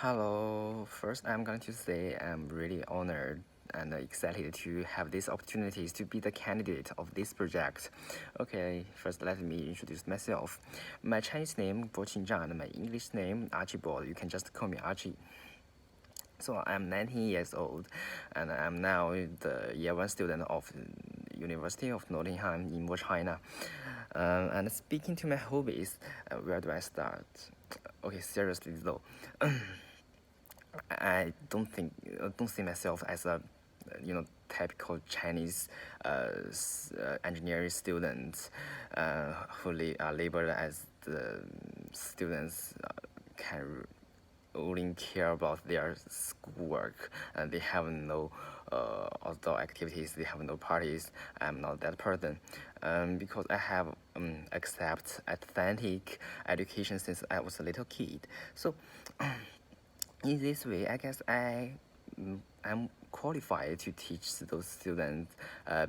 Hello, first I'm going to say I'm really honored and excited to have these opportunities to be the candidate of this project. Okay, first let me introduce myself. My Chinese name Bo Qingzhang and my English name Archibald. You can just call me Archie. So I'm 19 years old and I'm now the year 1 student of the University of Nottingham in China. And speaking to my hobbies, where do I start? Okay, seriously though. I don't see myself as a typical Chinese engineering student who are labeled as the students can only care about their schoolwork and they have no outdoor activities, they have no parties. I'm not that person because I have accept authentic education since I was a little kid. So in this way, I guess I'm qualified to teach those students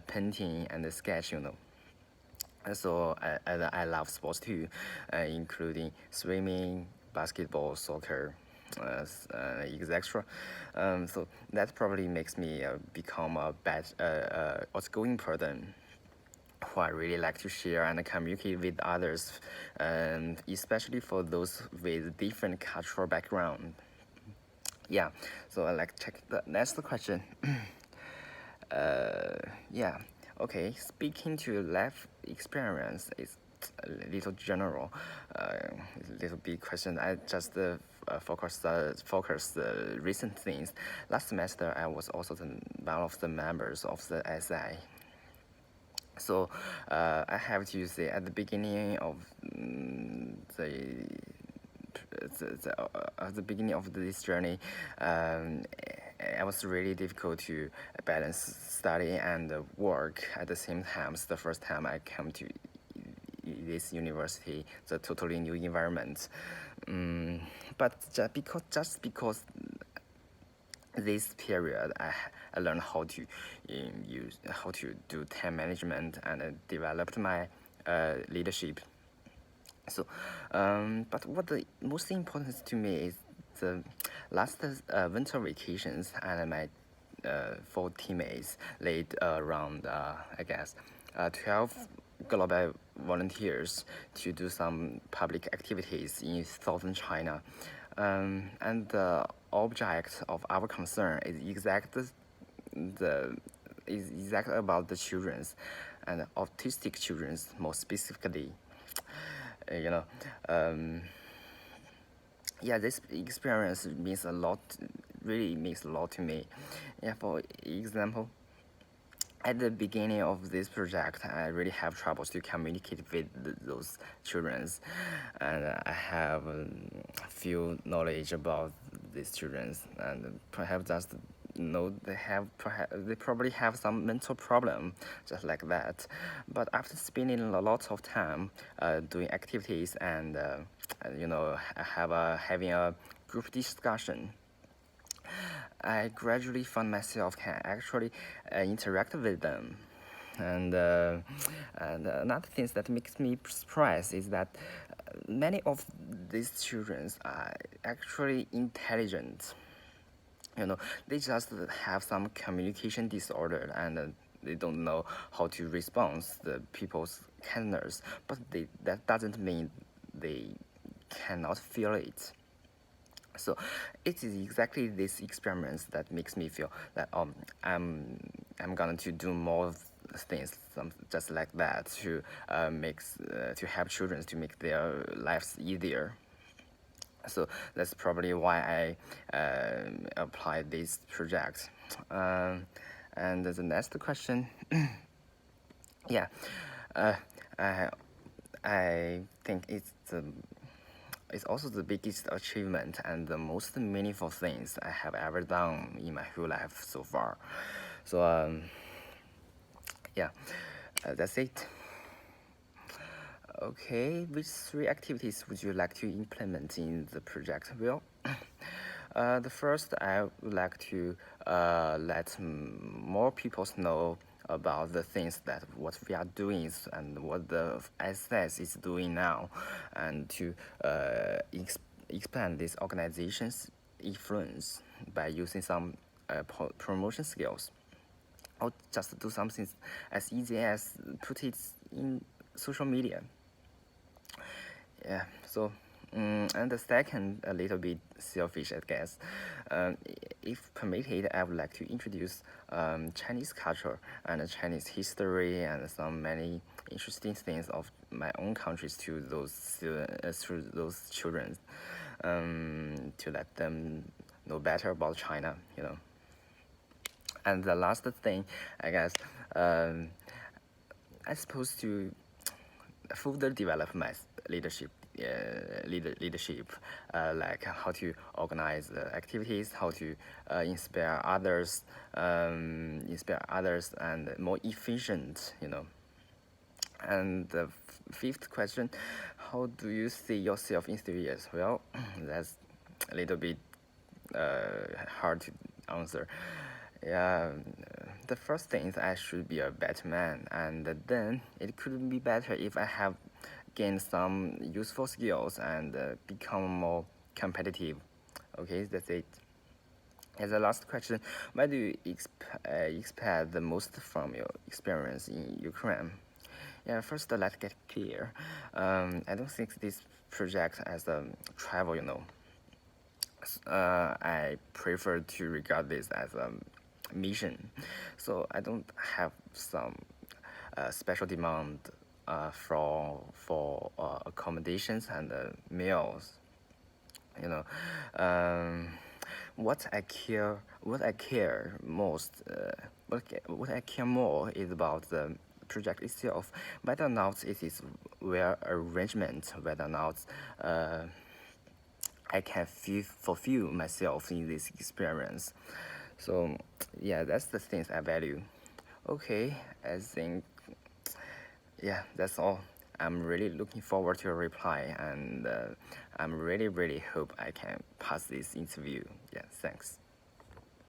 painting and sketch. So I love sports too, including swimming, basketball, soccer, etc. So that probably makes me become a bad outgoing person who I really like to share and communicate with others, especially for those with different cultural background. Yeah, so I like check the next question. Yeah, okay. Speaking to life experience is a little general, a little big question. I just focus the recent things. Last semester, I was also one of the members of the SI. So I have to say at the beginning of at the beginning of this journey, it was really difficult to balance study and work at the same time. It's the first time I came to this university, the totally new environment. But just because this period, I learned how to use how to do time management and developed my leadership. So, but what the most important to me is the last winter vacations and my four teammates led around, I guess, 12 global volunteers to do some public activities in southern China. And the object of our concern the is exactly about the children's and autistic children's more specifically. Uh, you know, um, yeah, this experience means a lot, really means a lot to me. Yeah, for example, at the beginning of this project, I really have troubles to communicate with those children, and I have few knowledge about these children, and perhaps just they probably have some mental problem, just like that. But after spending a lot of time doing activities and having a group discussion, I gradually found myself can actually interact with them. And another thing that makes me surprised is that many of these children are actually intelligent. They just have some communication disorder and they don't know how to respond to the people's kindness. But that doesn't mean they cannot feel it. So it is exactly this experience that makes me feel that I'm going to do more things just like that to help children to make their lives easier. So that's probably why I applied this project. And the next question, yeah, uh, I I think it's also the biggest achievement and the most meaningful things I have ever done in my whole life so far. So yeah, that's it. Okay, which three activities would you like to implement in the project? Well, the first I would like to let more people know about the things that what we are doing and what the SS is doing now, and to expand these organizations influence by using some promotion skills, or just do something as easy as put it in social media. Yeah, so and the second, a little bit selfish, I guess. If permitted, I would like to introduce Chinese culture and Chinese history and some many interesting things of my own countries to those children, to let them know better about China, you know. And the last thing, I guess, I suppose to further develop my leadership, like how to organize activities, how to inspire others, and more efficient, you know. And the fifth question, how do you see yourself in 3 years? Well, that's a little bit hard to answer. Yeah, the first thing is I should be a better man, and then it could be better if I have gained some useful skills and become more competitive. Okay, that's it. As a last question, what do you expect the most from your experience in Ukraine? Yeah, first let's get clear. I don't think this project as a travel, you know. I prefer to regard this as a mission. So I don't have some special demand for accommodations and meals. You know, what I care most, what I care more is about the project itself, whether or not it is well arrangement, whether or not I can fulfill myself in this experience. So yeah, that's the things I value. Okay, I think yeah, that's all. I'm really looking forward to your reply, and I'm really hope I can pass this interview. Yeah, thanks.